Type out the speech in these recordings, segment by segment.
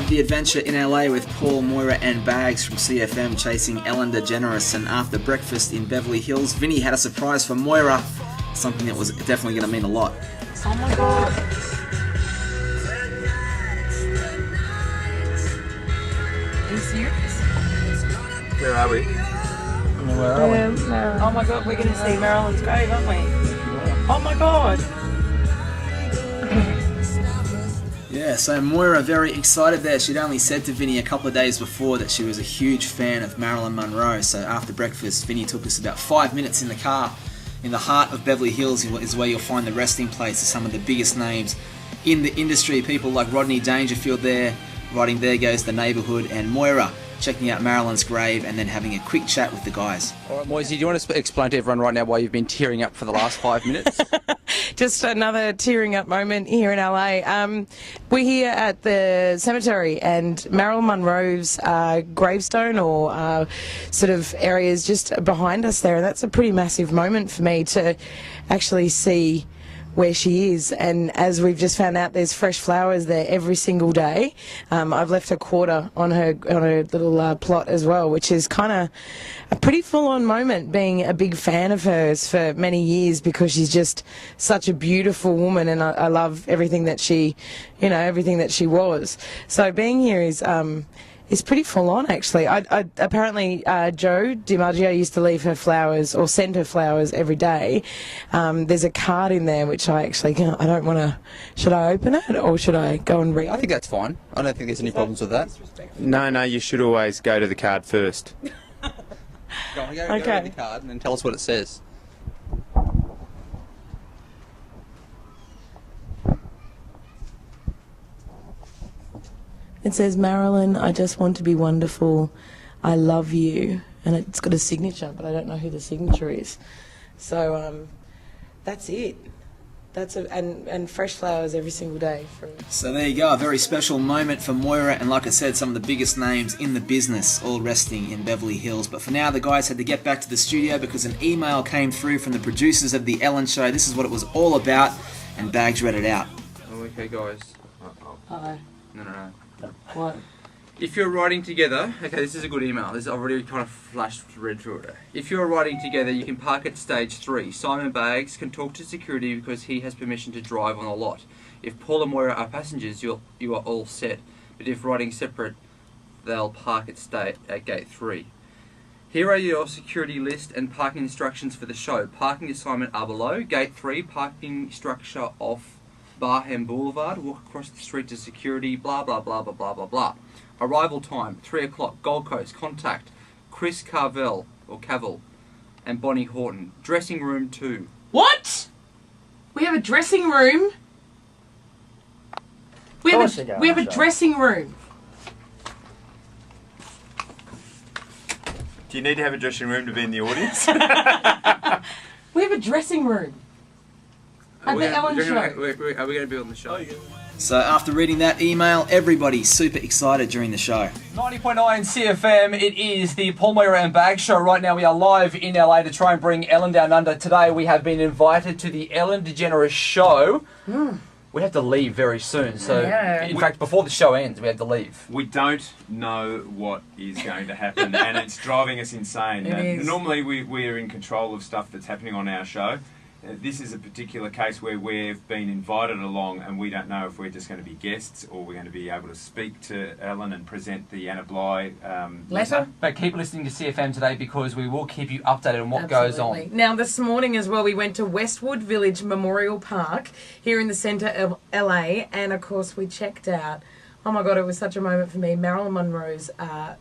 started the adventure in LA with Paul Moyra and Baggs from CFM chasing Ellen DeGeneres, and after breakfast in Beverly Hills, Vinny had a surprise for Moyra, something that was definitely going to mean a lot. Oh my god. Are you serious? Where are we? Where are we? Oh my god, we're going to see Marilyn's grave, aren't we? Oh my god. Yeah, so Moyra very excited there. She'd only said to Vinny a couple of days before that she was a huge fan of Marilyn Monroe. So after breakfast, Vinny took us about 5 minutes in the car. In the heart of Beverly Hills is where you'll find the resting place of some of the biggest names in the industry. People like Rodney Dangerfield there, writing There Goes the Neighborhood, and Moyra checking out Marilyn's grave and then having a quick chat with the guys. All right, Moisey, do you want to explain to everyone right now why you've been tearing up for the last 5 minutes? Just another tearing up moment here in LA. We're here at the cemetery, and Marilyn Monroe's gravestone or sort of areas just behind us there, and that's a pretty massive moment for me to actually see where she is. And as we've just found out, there's fresh flowers there every single day. I've left a quarter on her little plot as well, which is kind of a pretty full-on moment, being a big fan of hers for many years, because she's just such a beautiful woman, and I love everything that she, everything that she was. So being here is pretty full on, actually. Apparently, Joe DiMaggio used to leave her flowers or send her flowers every day. There's a card in there which I don't want to. Should I open it or should I go and read? I think that's fine. I don't think there's any problems with that. No, you should always go to the card first. Go read the card and then tell us what it says. It says, Marilyn, I just want to be wonderful. I love you. And it's got a signature, but I don't know who the signature is. So that's it. And fresh flowers every single day. So there you go, a very special moment for Moyra, and like I said, some of the biggest names in the business all resting in Beverly Hills. But for now, the guys had to get back to the studio because an email came through from the producers of The Ellen Show. This is what it was all about, and Baggs read it out. Oh, okay, guys. Hi. No. What? If you're riding together, okay, this is a good email. I've already kind of read through it. If you're riding together, you can park at stage 3. Simon Baggs can talk to security because he has permission to drive on the lot. If Paul and Moyra are passengers, you are all set. But if riding separate, they'll park at gate 3. Here are your security list and parking instructions for the show. Parking assignment are below. Gate 3, parking structure off Barham Boulevard. Walk across the street to security. Blah blah blah blah blah blah blah. Arrival time, 3 o'clock, Gold Coast, contact Chris Cavell and Bonnie Horton. Dressing room 2. What? We have a dressing room? We have a dressing room. Do you need to have a dressing room to be in the audience? We have a dressing room. At the Ellen Show. Are we going to be on the show? So after reading that email, everybody's super excited during the show. 90.9 CFM, it is the Paul Moyra and Baggs show. Right now we are live in LA to try and bring Ellen down under. Today we have been invited to the Ellen DeGeneres show. We have to leave very soon, so in fact before the show ends we have to leave. We don't know what is going to happen and it's driving us insane. Normally we're in control of stuff that's happening on our show. This is a particular case where we've been invited along and we don't know if we're just going to be guests or we're going to be able to speak to Ellen and present the Anna Bligh letter. But keep listening to CFM today because we will keep you updated on what goes on. Now this morning as well we went to Westwood Village Memorial Park here in the centre of LA, and of course we checked out, oh my God, it was such a moment for me, Marilyn Monroe's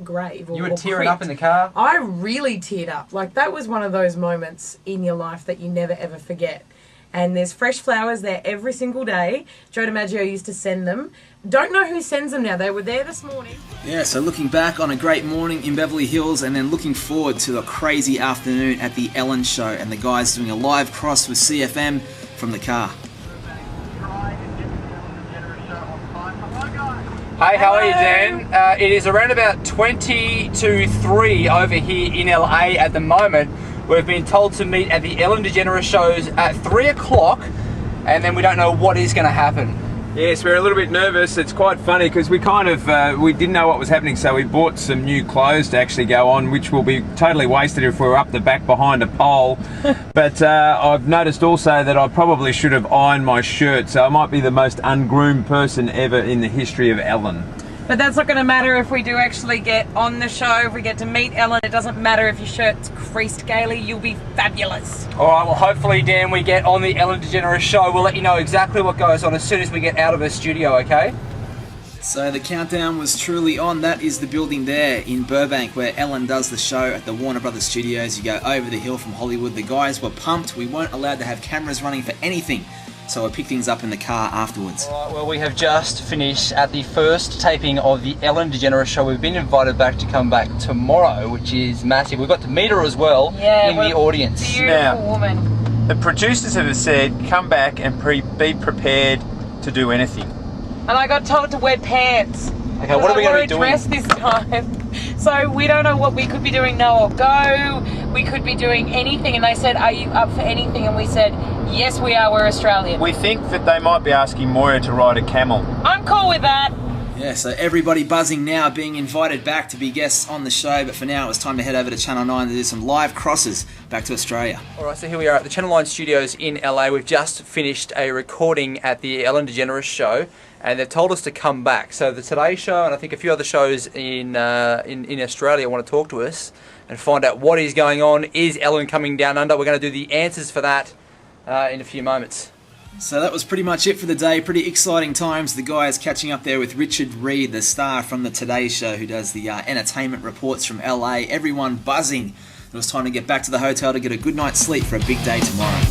grave. You were tearing up in the car? I really teared up. Like, that was one of those moments in your life that you never ever forget. And there's fresh flowers there every single day. Joe DiMaggio used to send them. Don't know who sends them now. They were there this morning. Yeah, so looking back on a great morning in Beverly Hills and then looking forward to a crazy afternoon at the Ellen Show and the guys doing a live cross with CFM from the car. Hey, how are you, Dan? It is around about 20 to 3 over here in LA at the moment. We've been told to meet at the Ellen DeGeneres shows at 3 o'clock, and then we don't know what is going to happen. Yes, we're a little bit nervous. It's quite funny because we we didn't know what was happening, so we bought some new clothes to actually go on, which will be totally wasted if we're up the back behind a pole. But I've noticed also that I probably should have ironed my shirt, so I might be the most ungroomed person ever in the history of Ellen. But that's not going to matter if we do actually get on the show, if we get to meet Ellen. It doesn't matter if your shirt's creased gaily, you'll be fabulous. All right, well, hopefully, Dan, we get on the Ellen DeGeneres show. We'll let you know exactly what goes on as soon as we get out of her studio, okay? So the countdown was truly on. That is the building there in Burbank where Ellen does the show at the Warner Brothers Studios. You go over the hill from Hollywood. The guys were pumped. We weren't allowed to have cameras running for anything, so I picked things up in the car afterwards. All right, well, we have just finished at the first taping of the Ellen DeGeneres show. We've been invited back to come back tomorrow, which is massive. We've got to meet her as well in the audience. Beautiful woman. The producers have said, come back and be prepared to do anything. And I got told to wear pants. Okay, what are we going to be doing? Dress this time. So we don't know what we could be doing. No or go. We could be doing anything. And they said, are you up for anything? And we said, yes, we are. We're Australian. We think that they might be asking Moyra to ride a camel. I'm cool with that. Yeah, so everybody buzzing now, being invited back to be guests on the show. But for now, it was time to head over to Channel 9 to do some live crosses back to Australia. All right, so here we are at the Channel 9 studios in LA. We've just finished a recording at the Ellen DeGeneres show, and they've told us to come back. So the Today Show and I think a few other shows in Australia want to talk to us and find out what is going on. Is Ellen coming down under? We're going to do the answers for that in a few moments. So that was pretty much it for the day. Pretty exciting times. The guys catching up there with Richard Reed, the star from the Today Show, who does the entertainment reports from LA. Everyone buzzing. It was time to get back to the hotel to get a good night's sleep for a big day tomorrow.